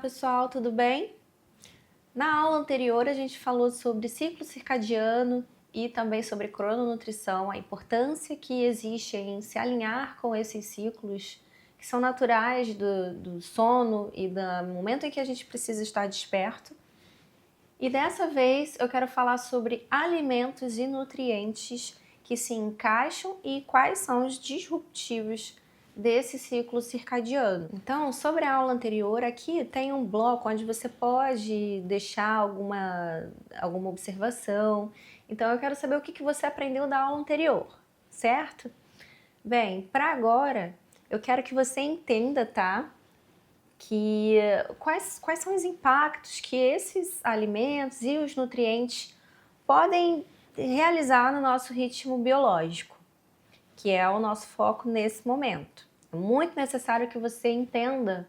pessoal, tudo bem? Na aula anterior a gente falou sobre ciclo circadiano e também sobre crononutrição, a importância que existe em se alinhar com esses ciclos que são naturais do sono e do momento em que a gente precisa estar desperto. E dessa vez eu quero falar sobre alimentos e nutrientes que se encaixam e quais são os disruptivos desse ciclo circadiano. Então, sobre a aula anterior, aqui tem um bloco onde você pode deixar alguma observação. Então, eu quero saber o que você aprendeu da aula anterior, certo? Bem, para agora, eu quero que você entenda, tá? Que quais são os impactos que esses alimentos e os nutrientes podem realizar no nosso ritmo biológico, que é o nosso foco nesse momento. É muito necessário que você entenda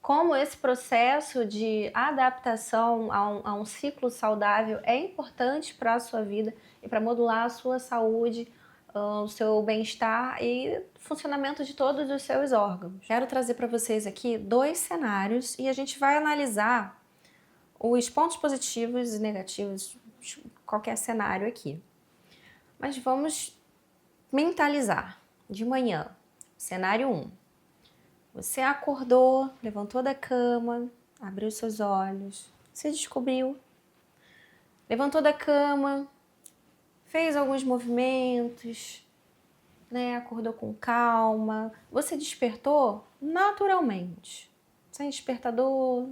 como esse processo de adaptação a um ciclo saudável é importante para a sua vida e para modular a sua saúde, o seu bem-estar e o funcionamento de todos os seus órgãos. Quero trazer para vocês aqui 2 cenários e a gente vai analisar os pontos positivos e negativos de qualquer cenário aqui. Mas vamos mentalizar. De manhã, cenário 1. Você acordou, levantou da cama, abriu seus olhos, se descobriu, levantou da cama, fez alguns movimentos, né? Acordou com calma. Você despertou naturalmente, sem despertador.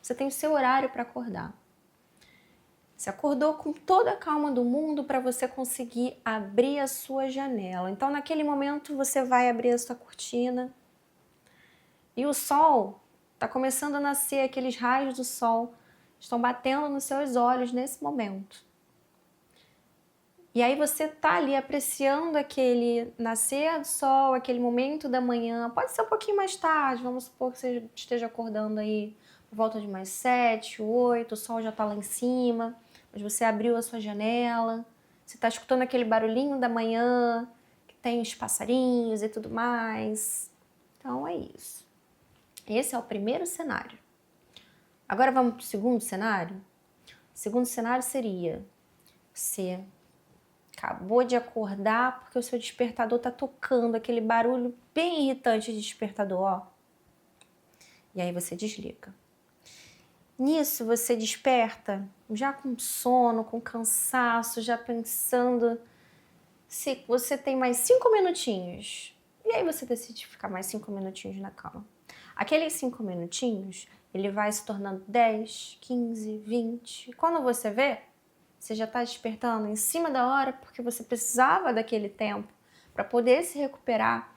Você tem o seu horário para acordar. Você acordou com toda a calma do mundo para você conseguir abrir a sua janela. Então, naquele momento, você vai abrir a sua cortina e o sol está começando a nascer, aqueles raios do sol estão batendo nos seus olhos nesse momento. E aí você está ali apreciando aquele nascer do sol, aquele momento da manhã. Pode ser um pouquinho mais tarde, vamos supor que você esteja acordando aí por volta de mais 7, 8, o sol já está lá em cima, mas você abriu a sua janela, você está escutando aquele barulhinho da manhã, que tem os passarinhos e tudo mais. Então é isso. Esse é o primeiro cenário. Agora vamos para o segundo cenário? O segundo cenário seria: você acabou de acordar porque o seu despertador está tocando, aquele barulho bem irritante de despertador, ó. E aí você desliga. Nisso você desperta já com sono, com cansaço, já pensando se você tem mais 5 minutinhos. E aí você decide ficar mais 5 minutinhos na cama. Aqueles 5 minutinhos, ele vai se tornando 10, 15, 20. Quando você vê, você já está despertando em cima da hora porque você precisava daquele tempo para poder se recuperar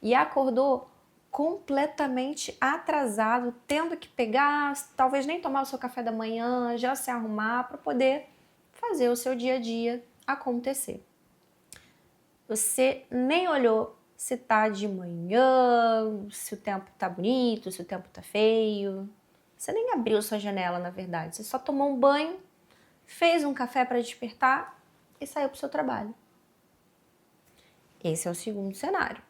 e acordou completamente atrasado, tendo que pegar, talvez nem tomar o seu café da manhã, já se arrumar para poder fazer o seu dia a dia acontecer. Você nem olhou se tá de manhã, se o tempo tá bonito, se o tempo tá feio. Você nem abriu sua janela, na verdade. Você só tomou um banho, fez um café para despertar e saiu para o seu trabalho. Esse é o segundo cenário.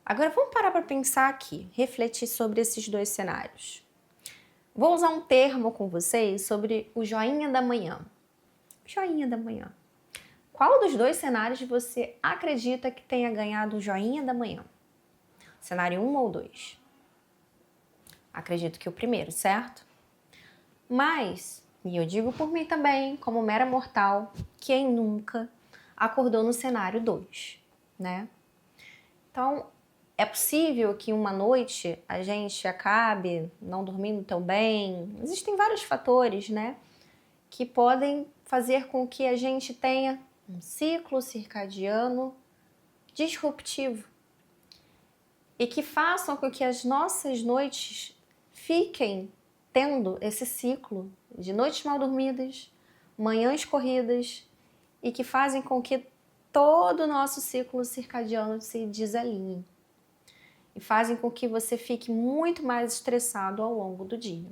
Agora vamos parar para pensar aqui, refletir sobre esses 2 cenários. Vou usar um termo com vocês sobre o joinha da manhã. Joinha da manhã. Qual dos 2 cenários você acredita que tenha ganhado o joinha da manhã? Cenário 1 ou 2? Acredito que o primeiro, certo? Mas, e eu digo por mim também, como mera mortal, quem nunca acordou no cenário 2, né? Então, é possível que uma noite a gente acabe não dormindo tão bem. Existem vários fatores, né, que podem fazer com que a gente tenha um ciclo circadiano disruptivo e que façam com que as nossas noites fiquem tendo esse ciclo de noites mal dormidas, manhãs corridas e que fazem com que todo o nosso ciclo circadiano se desalinhe e fazem com que você fique muito mais estressado ao longo do dia.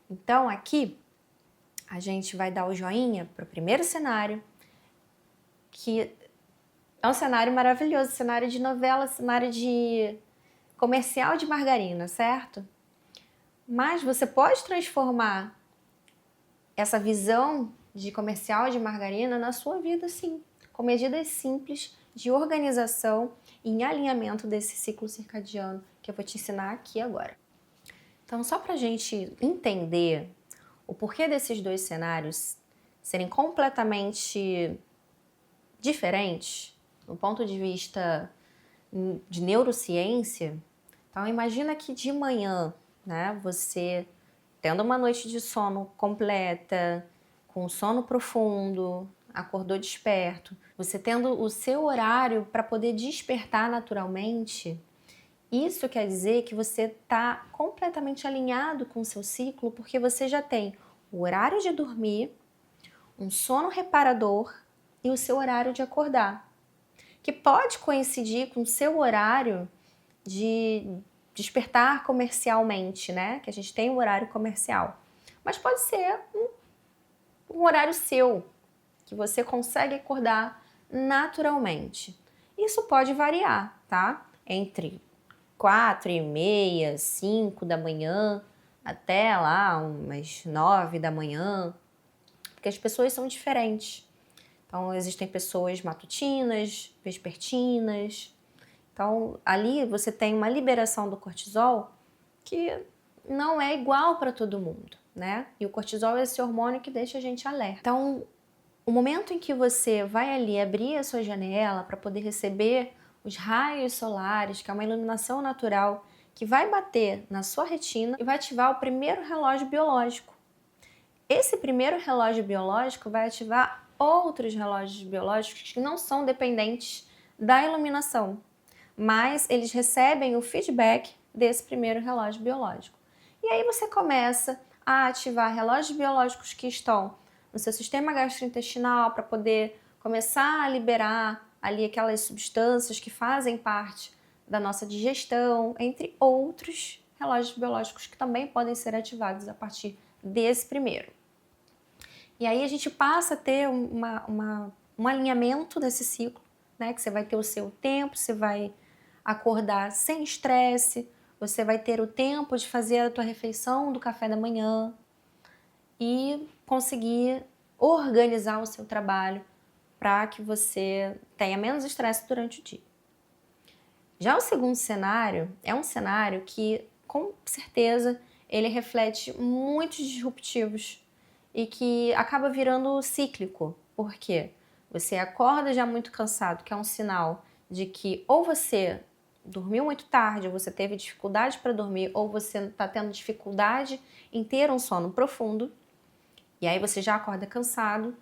Então aqui a gente vai dar o joinha para o primeiro cenário, que é um cenário maravilhoso, cenário de novela, cenário de comercial de margarina, certo? Mas você pode transformar essa visão de comercial de margarina na sua vida, sim, com medidas simples de organização e em alinhamento desse ciclo circadiano que eu vou te ensinar aqui agora. Então, só para a gente entender o porquê desses dois cenários serem completamente diferentes, do ponto de vista de neurociência, então imagina que de manhã, né, você tendo uma noite de sono completa, com sono profundo, acordou desperto, você tendo o seu horário para poder despertar naturalmente, isso quer dizer que você está completamente alinhado com o seu ciclo, porque você já tem o horário de dormir, um sono reparador e o seu horário de acordar, que pode coincidir com o seu horário de despertar comercialmente, né? Que a gente tem um horário comercial. Mas pode ser um horário seu, que você consegue acordar naturalmente. Isso pode variar, tá? Entre 4h30, 5 da manhã, até lá umas 9 da manhã, porque as pessoas são diferentes. Então, existem pessoas matutinas, vespertinas. Então, ali você tem uma liberação do cortisol que não é igual para todo mundo, né? E o cortisol é esse hormônio que deixa a gente alerta. Então, o momento em que você vai ali abrir a sua janela para poder receber os raios solares, que é uma iluminação natural que vai bater na sua retina e vai ativar o primeiro relógio biológico. Esse primeiro relógio biológico vai ativar outros relógios biológicos que não são dependentes da iluminação, mas eles recebem o feedback desse primeiro relógio biológico. E aí você começa a ativar relógios biológicos que estão no seu sistema gastrointestinal para poder começar a liberar ali aquelas substâncias que fazem parte da nossa digestão, entre outros relógios biológicos que também podem ser ativados a partir desse primeiro. E aí a gente passa a ter um alinhamento desse ciclo, né? Que você vai ter o seu tempo, você vai acordar sem estresse, você vai ter o tempo de fazer a tua refeição do café da manhã e conseguir organizar o seu trabalho para que você tenha menos estresse durante o dia. Já o segundo cenário é um cenário que, com certeza, ele reflete muitos disruptivos e que acaba virando cíclico. Por quê? Você acorda já muito cansado, que é um sinal de que ou você dormiu muito tarde, ou você teve dificuldade para dormir, ou você está tendo dificuldade em ter um sono profundo, e aí você já acorda cansado,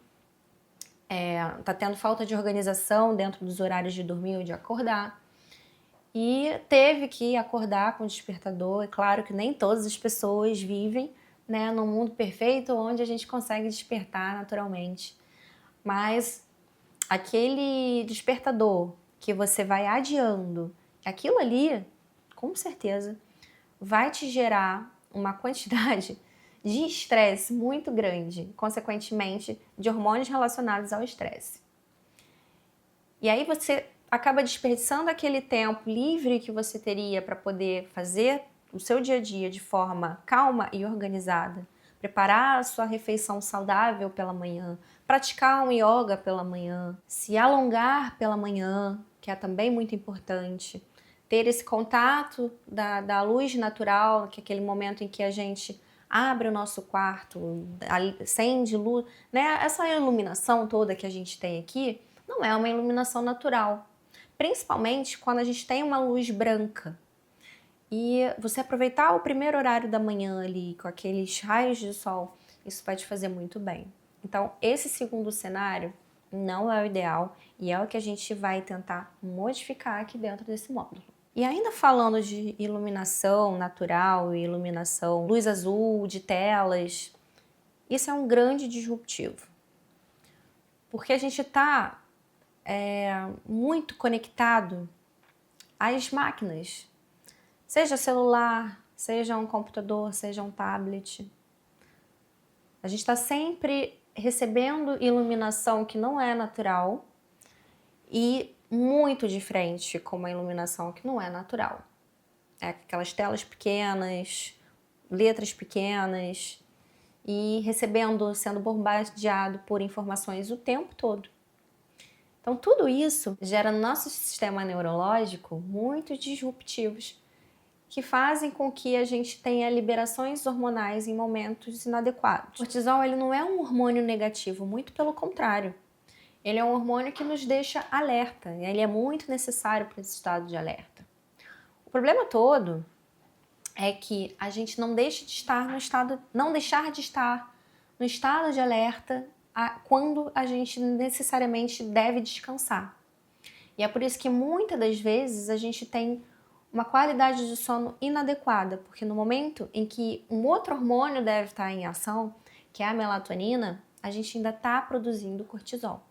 está tendo falta de organização dentro dos horários de dormir ou de acordar, e teve que acordar com o despertador. É claro que nem todas as pessoas vivem, né, num mundo perfeito onde a gente consegue despertar naturalmente, mas aquele despertador que você vai adiando, aquilo ali, com certeza, vai te gerar uma quantidade de estresse muito grande, consequentemente, de hormônios relacionados ao estresse. E aí você acaba desperdiçando aquele tempo livre que você teria para poder fazer o seu dia a dia de forma calma e organizada, preparar a sua refeição saudável pela manhã, praticar um yoga pela manhã, se alongar pela manhã, que é também muito importante, ter esse contato da luz natural, que é aquele momento em que a gente abre o nosso quarto, acende luz, né? Essa iluminação toda que a gente tem aqui não é uma iluminação natural, principalmente quando a gente tem uma luz branca. E você aproveitar o primeiro horário da manhã ali, com aqueles raios de sol, isso vai te fazer muito bem. Então, esse segundo cenário não é o ideal e é o que a gente vai tentar modificar aqui dentro desse módulo. E ainda falando de iluminação natural e iluminação luz azul, de telas, isso é um grande disruptivo. Porque a gente está muito conectado às máquinas, seja celular, seja um computador, seja um tablet. A gente está sempre recebendo iluminação que não é natural e muito diferente com uma iluminação que não é natural. É aquelas telas pequenas, letras pequenas e sendo bombardeado por informações o tempo todo. Então, tudo isso gera no nosso sistema neurológico muitos disruptivos que fazem com que a gente tenha liberações hormonais em momentos inadequados. O cortisol ele não é um hormônio negativo, muito pelo contrário. Ele é um hormônio que nos deixa alerta, e ele é muito necessário para esse estado de alerta. O problema todo é que a gente não deixar de estar no estado de alerta quando a gente necessariamente deve descansar. E é por isso que muitas das vezes a gente tem uma qualidade de sono inadequada, porque no momento em que um outro hormônio deve estar em ação, que é a melatonina, a gente ainda está produzindo cortisol.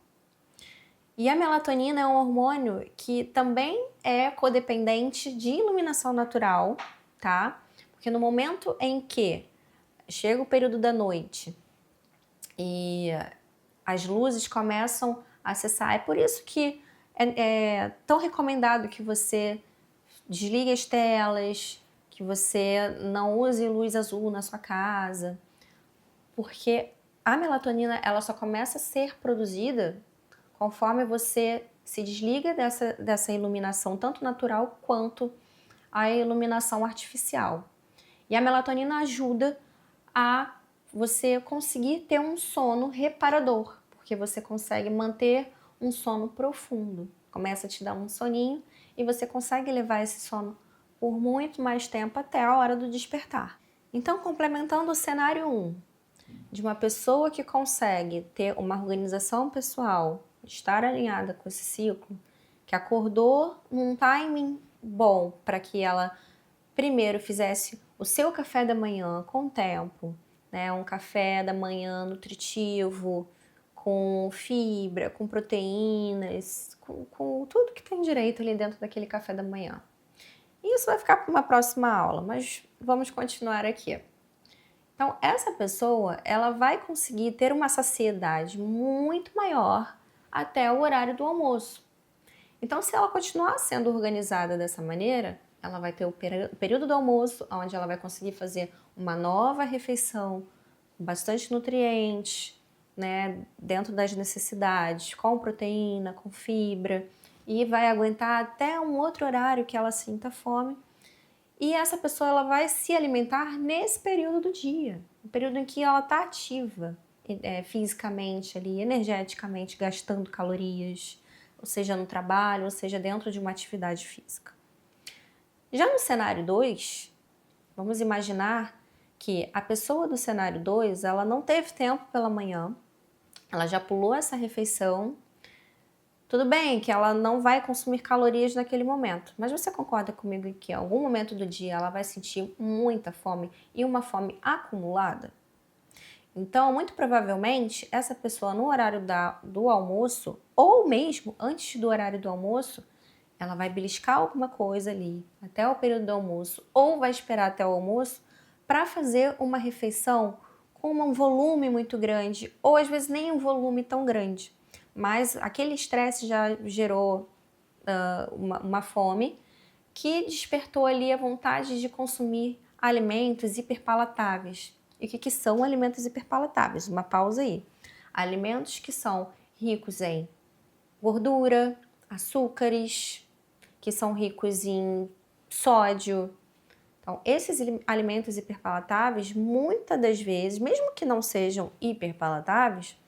E a melatonina é um hormônio que também é codependente de iluminação natural, tá? Porque no momento em que chega o período da noite e as luzes começam a cessar, é por isso que é tão recomendado que você desligue as telas, que você não use luz azul na sua casa, porque a melatonina ela só começa a ser produzida conforme você se desliga dessa iluminação, tanto natural quanto a iluminação artificial. E a melatonina ajuda a você conseguir ter um sono reparador, porque você consegue manter um sono profundo. Começa a te dar um soninho e você consegue levar esse sono por muito mais tempo até a hora do despertar. Então, complementando o cenário 1, de uma pessoa que consegue ter uma organização pessoal, estar alinhada com esse ciclo, que acordou num timing bom para que ela primeiro fizesse o seu café da manhã com tempo, né? Um café da manhã nutritivo, com fibra, com proteínas, com tudo que tem direito ali dentro daquele café da manhã. E isso vai ficar para uma próxima aula, mas vamos continuar aqui. Então, essa pessoa, ela vai conseguir ter uma saciedade muito maior até o horário do almoço. Então, se ela continuar sendo organizada dessa maneira, ela vai ter o período do almoço, onde ela vai conseguir fazer uma nova refeição, com bastante nutrientes, né, dentro das necessidades, com proteína, com fibra, e vai aguentar até um outro horário que ela sinta fome. E essa pessoa ela vai se alimentar nesse período do dia, o período em que ela está ativa fisicamente ali, energeticamente, gastando calorias, ou seja, no trabalho, ou seja, dentro de uma atividade física. Já no cenário 2, vamos imaginar que a pessoa do cenário 2, ela não teve tempo pela manhã, ela já pulou essa refeição. Tudo bem que ela não vai consumir calorias naquele momento, mas você concorda comigo que em algum momento do dia ela vai sentir muita fome e uma fome acumulada? Então, muito provavelmente, essa pessoa no horário do almoço, ou mesmo antes do horário do almoço, ela vai beliscar alguma coisa ali até o período do almoço, ou vai esperar até o almoço para fazer uma refeição com um volume muito grande, ou às vezes nem um volume tão grande. Mas aquele estresse já gerou uma fome que despertou ali a vontade de consumir alimentos hiperpalatáveis. E o que são alimentos hiperpalatáveis? Uma pausa aí. Alimentos que são ricos em gordura, açúcares, que são ricos em sódio. Então, esses alimentos hiperpalatáveis, muitas das vezes, mesmo que não sejam hiperpalatáveis,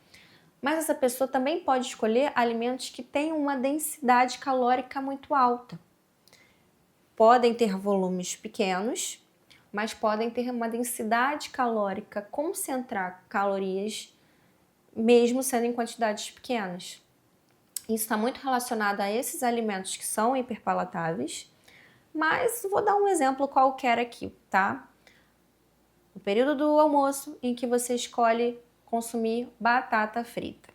mas essa pessoa também pode escolher alimentos que tenham uma densidade calórica muito alta. Podem ter volumes pequenos, mas podem ter uma densidade calórica, concentrar calorias, mesmo sendo em quantidades pequenas. Isso está muito relacionado a esses alimentos que são hiperpalatáveis, mas vou dar um exemplo qualquer aqui, tá? O período do almoço em que você escolhe consumir batata frita.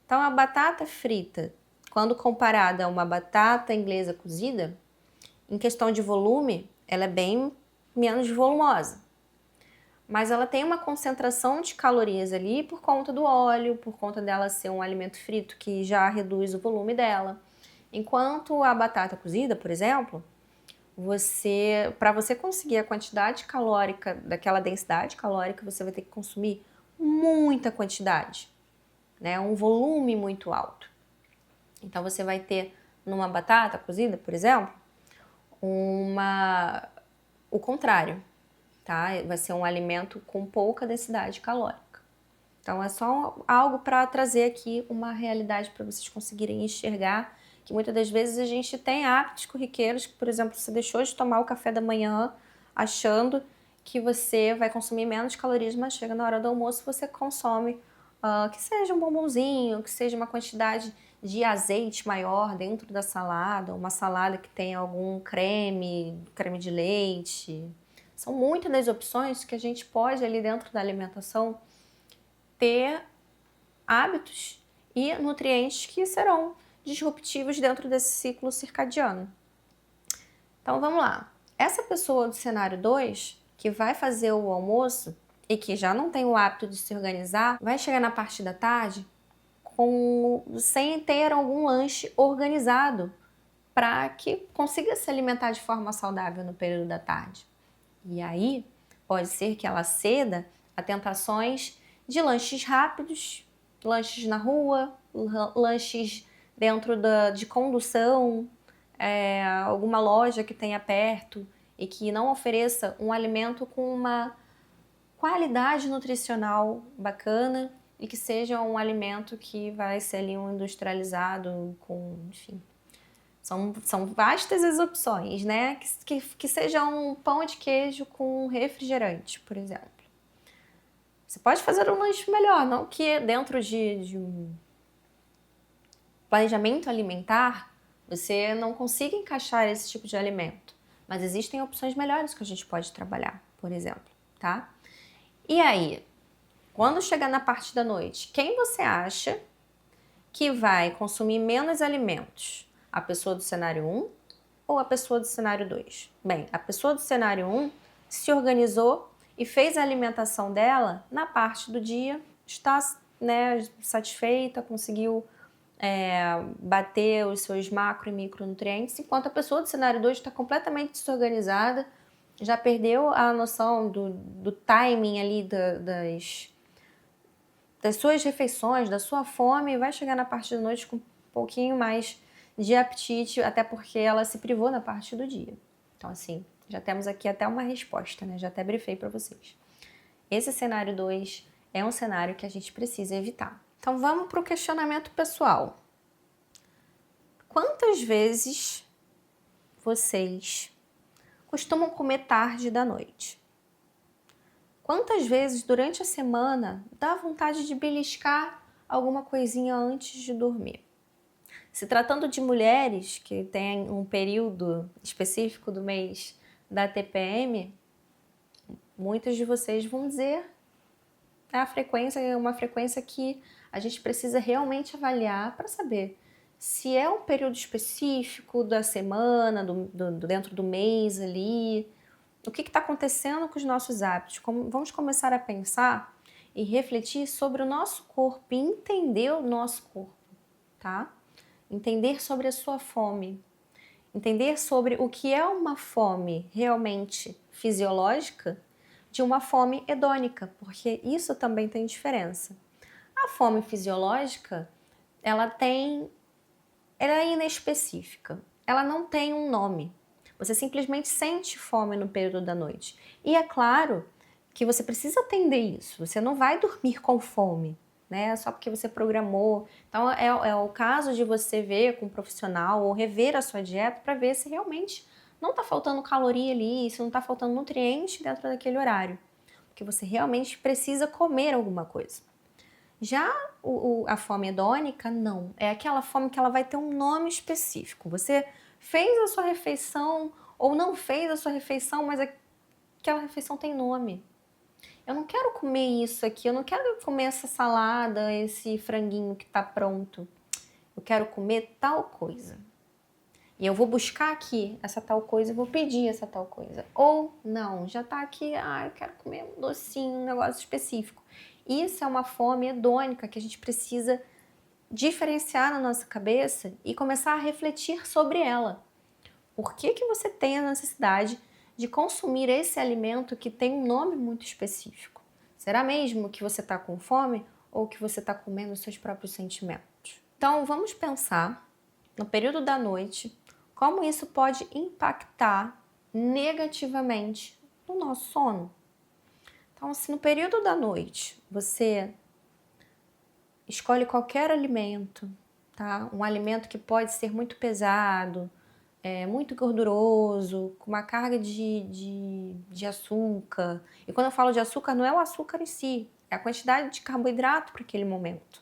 Então, a batata frita, quando comparada a uma batata inglesa cozida, em questão de volume, ela é bem menos volumosa. Mas ela tem uma concentração de calorias ali por conta do óleo, por conta dela ser um alimento frito que já reduz o volume dela. Enquanto a batata cozida, por exemplo, para você conseguir a quantidade calórica, daquela densidade calórica, você vai ter que consumir muita quantidade, né? Um volume muito alto. Então você vai ter numa batata cozida, por exemplo, o contrário, tá? Vai ser um alimento com pouca densidade calórica. Então é só algo para trazer aqui uma realidade para vocês conseguirem enxergar que muitas das vezes a gente tem hábitos corriqueiros, que, por exemplo, você deixou de tomar o café da manhã achando que você vai consumir menos calorias, mas chega na hora do almoço você consome que seja um bombonzinho, que seja uma quantidade de azeite maior dentro da salada, uma salada que tenha algum creme de leite. São muitas das opções que a gente pode ali dentro da alimentação ter hábitos e nutrientes que serão disruptivos dentro desse ciclo circadiano. Então vamos lá. Essa pessoa do cenário 2, que vai fazer o almoço e que já não tem o hábito de se organizar, vai chegar na parte da tarde sem ter algum lanche organizado para que consiga se alimentar de forma saudável no período da tarde. E aí pode ser que ela ceda a tentações de lanches rápidos, lanches na rua, lanches dentro de condução, alguma loja que tenha perto e que não ofereça um alimento com uma qualidade nutricional bacana e que seja um alimento que vai ser ali um industrializado com, enfim. São vastas as opções, né? Que seja um pão de queijo com refrigerante, por exemplo. Você pode fazer um lanche melhor, não que dentro de um planejamento alimentar você não consiga encaixar esse tipo de alimento. Mas existem opções melhores que a gente pode trabalhar, por exemplo, tá? E aí, quando chegar na parte da noite, quem você acha que vai consumir menos alimentos? A pessoa do cenário 1 ou a pessoa do cenário 2? Bem, a pessoa do cenário 1 se organizou e fez a alimentação dela na parte do dia, está, né, satisfeita, conseguiu bater os seus macro e micronutrientes, enquanto a pessoa do cenário 2 está completamente desorganizada, já perdeu a noção do timing ali das suas refeições, da sua fome, e vai chegar na parte da noite com um pouquinho mais de apetite, até porque ela se privou na parte do dia. Então, assim, já temos aqui até uma resposta, né? Já até brifei para vocês. Esse cenário 2 é um cenário que a gente precisa evitar. Então, vamos para o questionamento pessoal. Quantas vezes vocês costumam comer tarde da noite? Quantas vezes durante a semana dá vontade de beliscar alguma coisinha antes de dormir? Se tratando de mulheres que têm um período específico do mês da TPM, muitos de vocês vão dizer uma frequência que a gente precisa realmente avaliar para saber se é um período específico da semana, dentro do mês ali. O que está acontecendo com os nossos hábitos? Vamos começar a pensar e refletir sobre o nosso corpo e entender o nosso corpo, tá? Entender sobre a sua fome. Entender sobre o que é uma fome realmente fisiológica de uma fome hedônica, porque isso também tem diferença. A fome fisiológica, ela é inespecífica, ela não tem um nome. Você simplesmente sente fome no período da noite. E é claro que você precisa atender isso. Você não vai dormir com fome, né? Só porque você programou. Então é o caso de você ver com um profissional ou rever a sua dieta para ver se realmente não está faltando caloria ali, se não está faltando nutriente dentro daquele horário. Porque você realmente precisa comer alguma coisa. Já a fome hedônica, não. É aquela fome que ela vai ter um nome específico. Você fez a sua refeição ou não fez a sua refeição, mas aquela refeição tem nome. Eu não quero comer isso aqui, eu não quero comer essa salada, esse franguinho que está pronto. Eu quero comer tal coisa. E eu vou buscar aqui essa tal coisa e vou pedir essa tal coisa. Ou não, já está aqui, eu quero comer um docinho, um negócio específico. Isso é uma fome hedônica que a gente precisa diferenciar na nossa cabeça e começar a refletir sobre ela. Por que que você tem a necessidade de consumir esse alimento que tem um nome muito específico? Será mesmo que você está com fome ou que você está comendo os seus próprios sentimentos? Então, vamos pensar no período da noite, como isso pode impactar negativamente no nosso sono. Então, se no período da noite você escolhe qualquer alimento, tá? Um alimento que pode ser muito pesado, muito gorduroso, com uma carga de açúcar. E quando eu falo de açúcar, não é o açúcar em si, é a quantidade de carboidrato para aquele momento.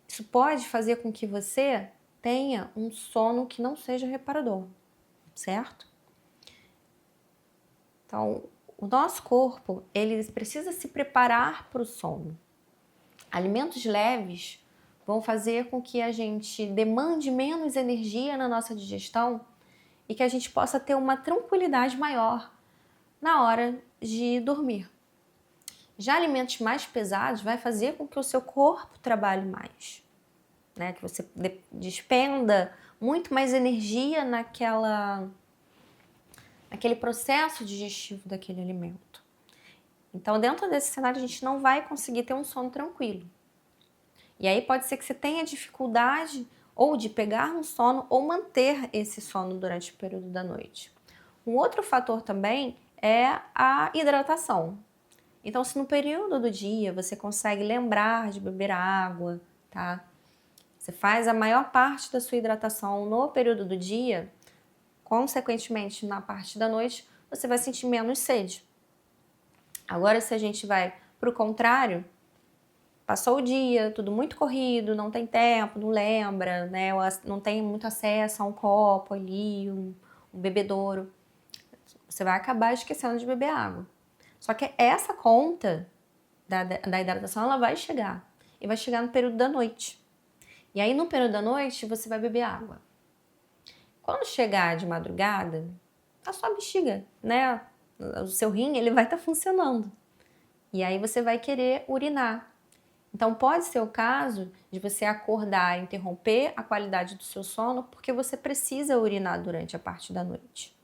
Isso pode fazer com que você tenha um sono que não seja reparador, certo? Então, o nosso corpo, ele precisa se preparar para o sono. Alimentos leves vão fazer com que a gente demande menos energia na nossa digestão e que a gente possa ter uma tranquilidade maior na hora de dormir. Já alimentos mais pesados vai fazer com que o seu corpo trabalhe mais, né? Que você despenda muito mais energia naquele processo digestivo daquele alimento. Então, dentro desse cenário, a gente não vai conseguir ter um sono tranquilo. E aí pode ser que você tenha dificuldade ou de pegar no sono ou manter esse sono durante o período da noite. Um outro fator também é a hidratação. Então, se no período do dia você consegue lembrar de beber água, tá? Você faz a maior parte da sua hidratação no período do dia, consequentemente, na parte da noite, você vai sentir menos sede. Agora, se a gente vai para o contrário, passou o dia, tudo muito corrido, não tem tempo, não lembra, né? Não tem muito acesso a um copo ali, um bebedouro. Você vai acabar esquecendo de beber água. Só que essa conta da hidratação, ela vai chegar. E vai chegar no período da noite. E aí, no período da noite, você vai beber água. Quando chegar de madrugada, a sua bexiga, né? O seu rim, ele vai estar funcionando. E aí você vai querer urinar. Então pode ser o caso de você acordar e interromper a qualidade do seu sono porque você precisa urinar durante a parte da noite.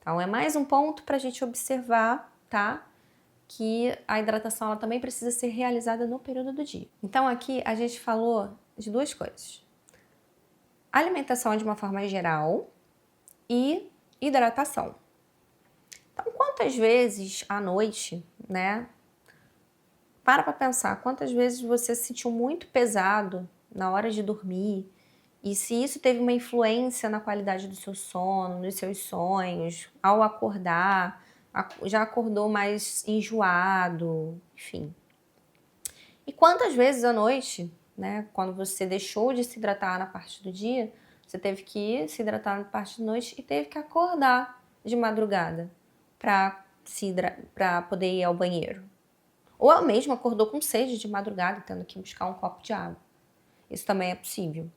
Então é mais um ponto para a gente observar, tá? Que a hidratação ela também precisa ser realizada no período do dia. Então aqui a gente falou de duas coisas. Alimentação de uma forma geral e hidratação. Então quantas vezes à noite, né? Para pensar quantas vezes você se sentiu muito pesado na hora de dormir e se isso teve uma influência na qualidade do seu sono, nos seus sonhos, ao acordar, já acordou mais enjoado, enfim. E quantas vezes à noite, né, quando você deixou de se hidratar na parte do dia, você teve que se hidratar na parte da noite e teve que acordar de madrugada para poder ir ao banheiro. Ou mesmo acordou com sede de madrugada, tendo que buscar um copo de água. Isso também é possível.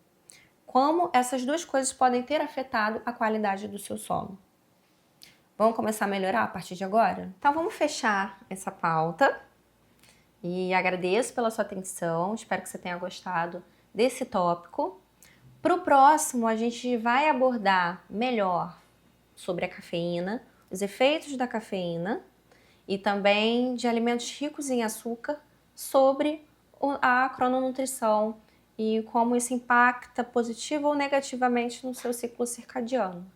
Como essas duas coisas podem ter afetado a qualidade do seu sono? Vamos começar a melhorar a partir de agora? Então vamos fechar essa pauta. E agradeço pela sua atenção, espero que você tenha gostado desse tópico. Para o próximo, a gente vai abordar melhor sobre a cafeína, os efeitos da cafeína, e também de alimentos ricos em açúcar sobre a crononutrição e como isso impacta positivo ou negativamente no seu ciclo circadiano.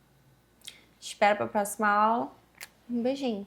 Espero para a próxima aula. Um beijinho!